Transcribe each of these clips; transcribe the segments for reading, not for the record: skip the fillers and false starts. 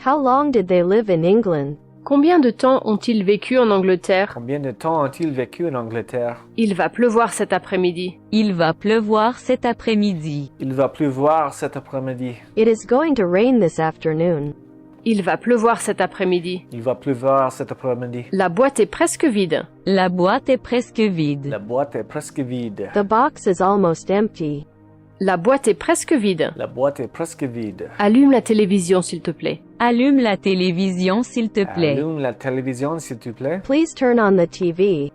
How long did they live in England? Combien de temps ont-ils vécu en Angleterre? Combien de temps ont-ils vécu en Angleterre? Il va pleuvoir cet après-midi. Il va pleuvoir cet après-midi. Il va pleuvoir cet après-midi. It is going to rain this afternoon. Il va pleuvoir cet après-midi. Il va pleuvoir cet après-midi. La boîte est presque vide. La boîte est presque vide. La boîte est presque vide. The box is almost empty. La boîte est presque vide. La boîte est presque vide. Allume la télévision, s'il te plaît. Allume la télévision, s'il te plaît. Allume la télévision, s'il te plaît. Please turn on the TV.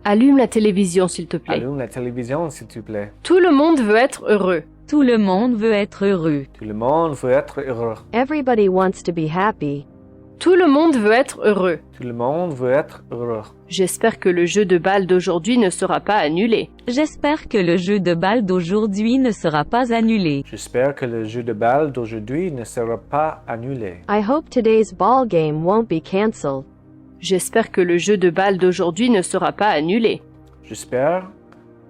Allume la télévision, s'il te plaît. Allume la télévision, s'il te plaît. Tout le monde veut être heureux. Tout le monde veut être heureux. Tout le monde veut être heureux. Everybody wants to be happy. Tout le monde veut être heureux. Tout le monde veut être heureux. J'espère que le jeu de balle d'aujourd'hui ne sera pas annulé. J'espère que le jeu de balle d'aujourd'hui ne sera pas annulé. J'espère que le jeu de balle d'aujourd'hui ne sera pas annulé. I hope today's ball game won't be cancelled. J'espère que le jeu de balle d'aujourd'hui ne sera pas annulé. J'espère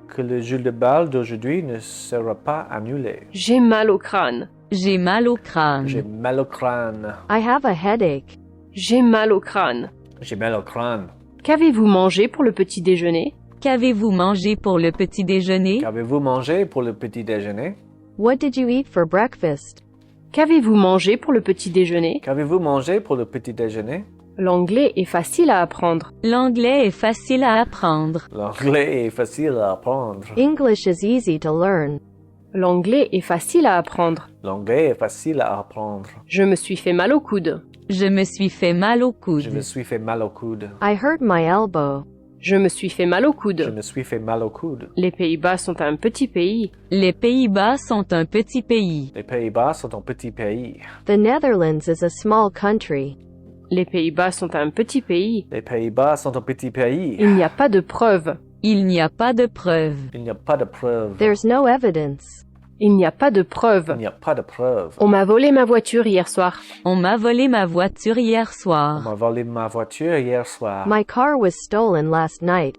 que le jeu de balle d'aujourd'hui ne sera pas annulé. J'ai mal au crâne. J'ai mal au crâne. J'ai mal au crâne. I have a headache. J'ai mal au crâne. J'ai mal au crâne. Qu'avez-vous mangé pour le petit déjeuner? Qu'avez-vous mangé pour le petit déjeuner? Qu'avez-vous mangé pour le petit déjeuner? What did you eat for breakfast? Qu'avez-vous mangé pour le petit déjeuner? Qu'avez-vous mangé pour le petit déjeuner? L'anglais est facile à apprendre. L'anglais est facile à apprendre. L'anglais est facile à apprendre. English is easy to learn. L'anglais est facile à apprendre. L'anglais est facile à apprendre. Je me suis fait mal au coude. Je me suis fait mal au coude. Je me suis fait mal au coude. I hurt my elbow. Je me suis fait mal au Je coude. me suis fait mal au coude. Les Pays-Bas sont un petit pays. Les Pays-Bas sont un petit pays. Les Pays-Bas sont un petit pays. The Netherlands is a small country. Les Pays-Bas sont un petit pays. Les Pays-Bas sont un petit pays. Il n'y a pas de preuves. Il n'y a pas de preuves. Il n'y a pas de preuves. There's no evidence. Il n'y a pas de Il preuves. n'y a pas de preuves. On m'a volé ma voiture hier soir. On m'a volé ma voiture hier On soir. m'a volé ma voiture hier soir. My car was stolen last night.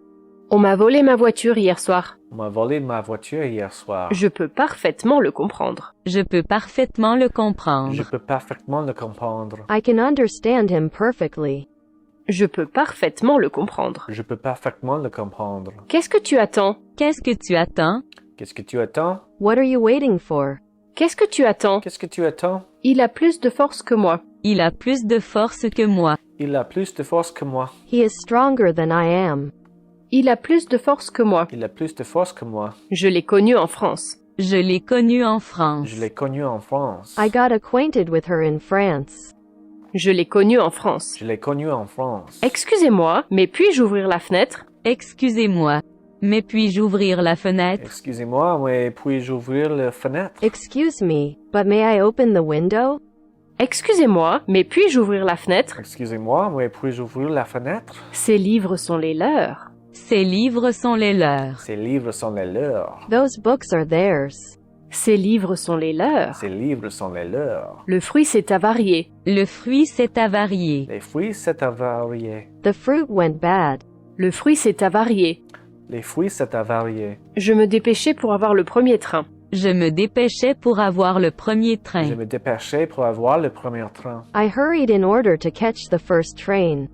On m'a volé ma voiture hier soir. On m'a volé ma voiture hier soir. Je peux parfaitement le comprendre. Je peux parfaitement le Je comprendre. peux parfaitement le comprendre. I can understand him perfectly. Je peux parfaitement le comprendre. Je peux parfaitement le comprendre. Qu'est-ce que tu attends? Qu'est-ce que tu attends? Qu'est-ce que tu attends? What are you waiting for? Qu'est-ce que tu attends? Qu'est-ce que tu attends? Il a plus de force que moi. Il a plus de force que moi. Il a plus de force que moi. He is stronger than I am. Il a plus de force que moi. Il a plus de force que moi. Je l'ai connu en France. Je l'ai connu en France. Je l'ai connu en France. I got acquainted with her in France. Je l'ai connu en France. Je l'ai connu en France. Excusez-moi, mais puis-je ouvrir la fenêtre? Excusez-moi, mais puis-je ouvrir la fenêtre? Excusez-moi, mais puis-je ouvrir la fenêtre? Excuse me, but may I open the window? Excusez-moi, mais puis-je ouvrir la fenêtre? Excusez-moi, mais puis-je ouvrir la fenêtre? Ces livres sont les leurs. Ces livres sont les leurs. Ces livres sont les leurs. Those books are theirs. Ces livres sont les leurs. Ces livres sont les leurs. Le fruit s'est avarié. Le fruit s'est avarié. Les fruits s'est avarié. The fruit went bad. Le fruit s'est avarié. Les fruits s'est avarié. Je me dépêchais pour avoir le premier train. Je me dépêchais pour avoir le premier train. Je me dépêchais pour avoir le premier train. I hurried in order to catch the first train.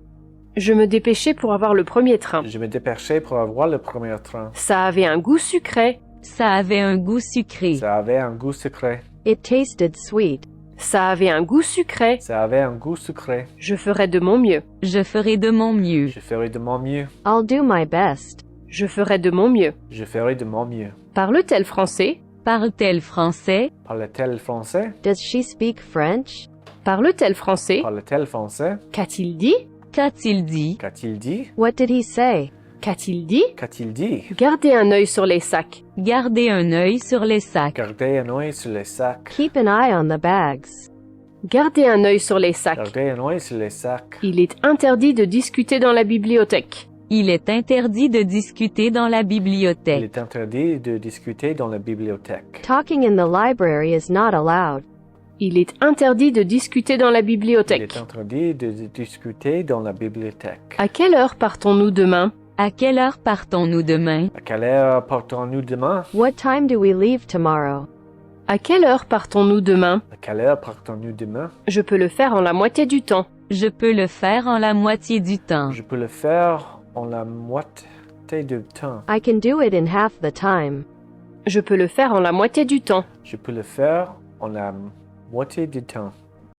Je me dépêchais pour avoir le premier train. Je me dépêchais pour avoir le premier train. Ça avait un goût sucré. Ça avait un goût sucré. Ça avait un goût sucré. It tasted sweet. Ça avait un goût sucré. Ça avait un goût sucré. Je ferai de mon mieux. Je ferai de mon mieux. Je ferai de mon mieux. I'll do my best. Je ferai de mon mieux. Je ferai de mon mieux. Parle-t-elle français? Parle-t-elle français? Parle-t-elle français? Does she speak French? Parle-t-elle français? Parle-t-elle français? Qu'a-t-il dit? Qu'a-t-il dit? Qu'a-t-il dit? What did he say? Qu'a-t-il dit? Qu'a-t-il dit? Gardez un œil sur les sacs. Gardez un œil sur les sacs. Gardez un œil sur les sacs. Keep an eye on the bags. Gardez un œil sur les sacs. Gardez un œil sur les sacs. Il est interdit de discuter dans la bibliothèque. Il est interdit de discuter dans la Il bibliothèque. est interdit de discuter dans la bibliothèque. Talking in the library is not allowed. Il est interdit de discuter dans la Il bibliothèque. est interdit de discuter dans la bibliothèque. À quelle heure partons-nous demain? À quelle heure partons-nous demain? À quelle heure partons-nous demain? What time do we leave tomorrow? À quelle heure partons-nous demain? À quelle heure partons-nous demain? Je peux le faire en la moitié du temps. Je peux le faire en la moitié du temps. Je peux le faire en la moitié du temps. I can do it in half the time. Je peux le faire en la moitié du temps. Je peux le faire en la moitié du temps.